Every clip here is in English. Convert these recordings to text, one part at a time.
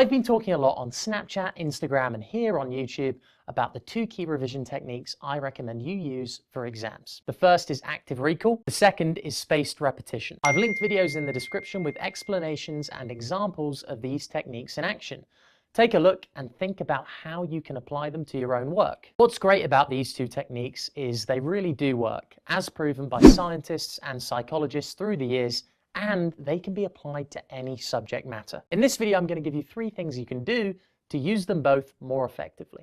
I've been talking a lot on Snapchat, Instagram, and here on YouTube about the 2 key revision techniques I recommend you use for exams. The first is active recall. The second is spaced repetition. I've linked videos in the description with explanations and examples of these techniques in action. Take a look and think about how you can apply them to your own work. What's great about these 2 techniques is they really do work, as proven by scientists and psychologists through the years, and they can be applied to any subject matter. In this video, I'm going to give you 3 things you can do to use them both more effectively.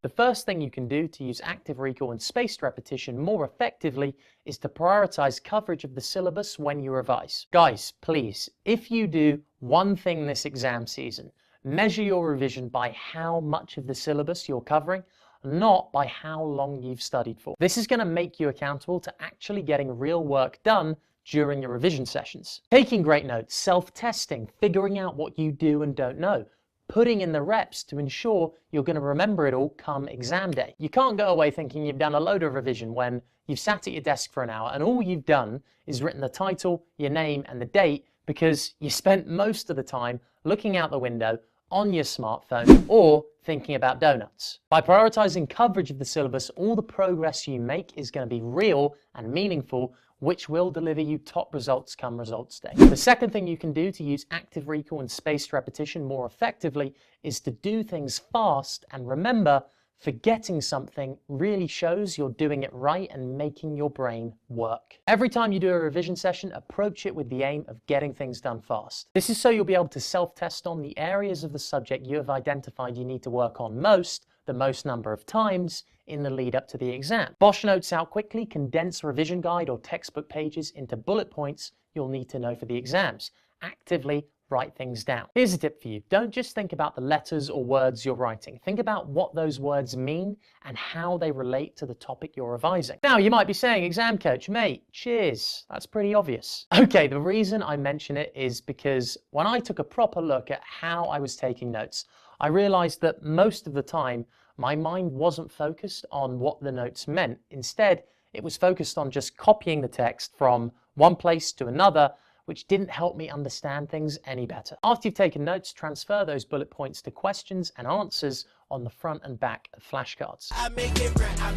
The first thing you can do to use active recall and spaced repetition more effectively is to prioritize coverage of the syllabus when you revise. Guys, please, if you do one thing this exam season, measure your revision by how much of the syllabus you're covering, not by how long you've studied for. This is going to make you accountable to actually getting real work done during your revision sessions. Taking great notes, self-testing, figuring out what you do and don't know, putting in the reps to ensure you're going to remember it all come exam day. You can't go away thinking you've done a load of revision when you've sat at your desk for an hour and all you've done is written the title, your name and the date because you spent most of the time looking out the window on your smartphone or thinking about donuts. By prioritizing coverage of the syllabus, all the progress you make is going to be real and meaningful, which will deliver you top results come results day. The second thing you can do to use active recall and spaced repetition more effectively is to do things fast, and remember, forgetting something really shows you're doing it right and making your brain work. Every time you do a revision session, approach it with the aim of getting things done fast. This is so you'll be able to self-test on the areas of the subject you have identified you need to work on the most number of times in the lead up to the exam. Bosh notes out quickly, condense revision guide or textbook pages into bullet points you'll need to know for the exams. Actively write things down. Here's a tip for you. Don't just think about the letters or words you're writing. Think about what those words mean and how they relate to the topic you're revising. Now, you might be saying, exam coach, mate, cheers. That's pretty obvious. Okay, the reason I mention it is because when I took a proper look at how I was taking notes, I realized that most of the time, my mind wasn't focused on what the notes meant. Instead, it was focused on just copying the text from one place to another, which didn't help me understand things any better. After you've taken notes, transfer those bullet points to questions and answers on the front and back of flashcards. I make it right, I'm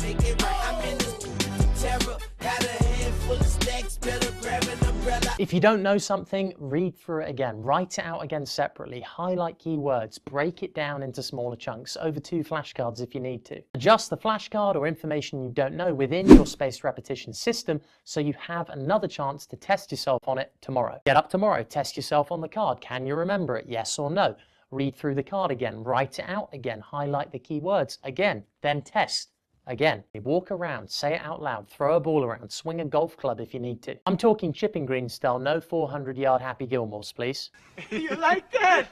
in this terror, got a handful of stacks, better grab an umbrella. If you don't know something, read through it again, write it out again separately, highlight keywords, break it down into smaller chunks, over 2 flashcards if you need to. Adjust the flashcard or information you don't know within your spaced repetition system so you have another chance to test yourself on it tomorrow. Get up tomorrow, test yourself on the card. Can you remember it? Yes or no? Read through the card again, write it out again, highlight the keywords again, then test. Again, walk around, say it out loud, throw a ball around, swing a golf club if you need to. I'm talking chipping green style, no 400-yard Happy Gilmores, please. You like that?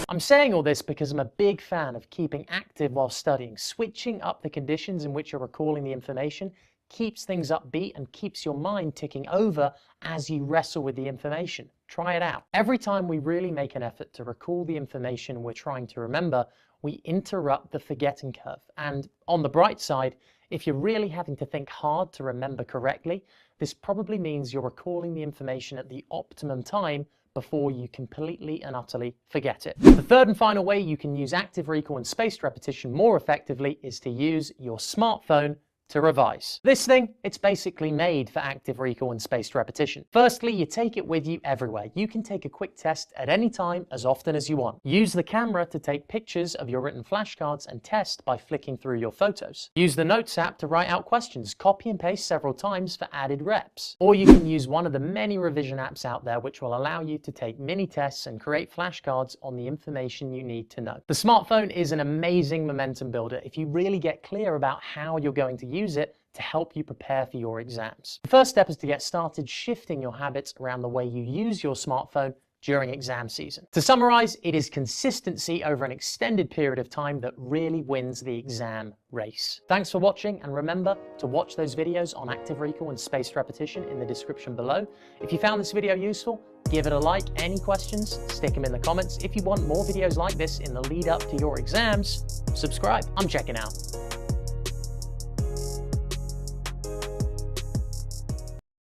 I'm saying all this because I'm a big fan of keeping active while studying. Switching up the conditions in which you're recalling the information keeps things upbeat and keeps your mind ticking over as you wrestle with the information. Try it out. Every time we really make an effort to recall the information we're trying to remember, we interrupt the forgetting curve. And on the bright side, if you're really having to think hard to remember correctly, this probably means you're recalling the information at the optimum time before you completely and utterly forget it. The third and final way you can use active recall and spaced repetition more effectively is to use your smartphone to revise. This thing, it's basically made for active recall and spaced repetition. Firstly, you take it with you everywhere. You can take a quick test at any time, as often as you want. Use the camera to take pictures of your written flashcards and test by flicking through your photos. Use the Notes app to write out questions, copy and paste several times for added reps. Or you can use one of the many revision apps out there which will allow you to take mini tests and create flashcards on the information you need to know. The smartphone is an amazing momentum builder if you really get clear about how you're going to use it to help you prepare for your exams. The first step is to get started shifting your habits around the way you use your smartphone during exam season. To summarize, it is consistency over an extended period of time that really wins the exam race. Thanks for watching, and remember to watch those videos on active recall and spaced repetition in the description below. If you found this video useful, give it a like. Any questions, stick them in the comments. If you want more videos like this in the lead up to your exams, subscribe. I'm checking out.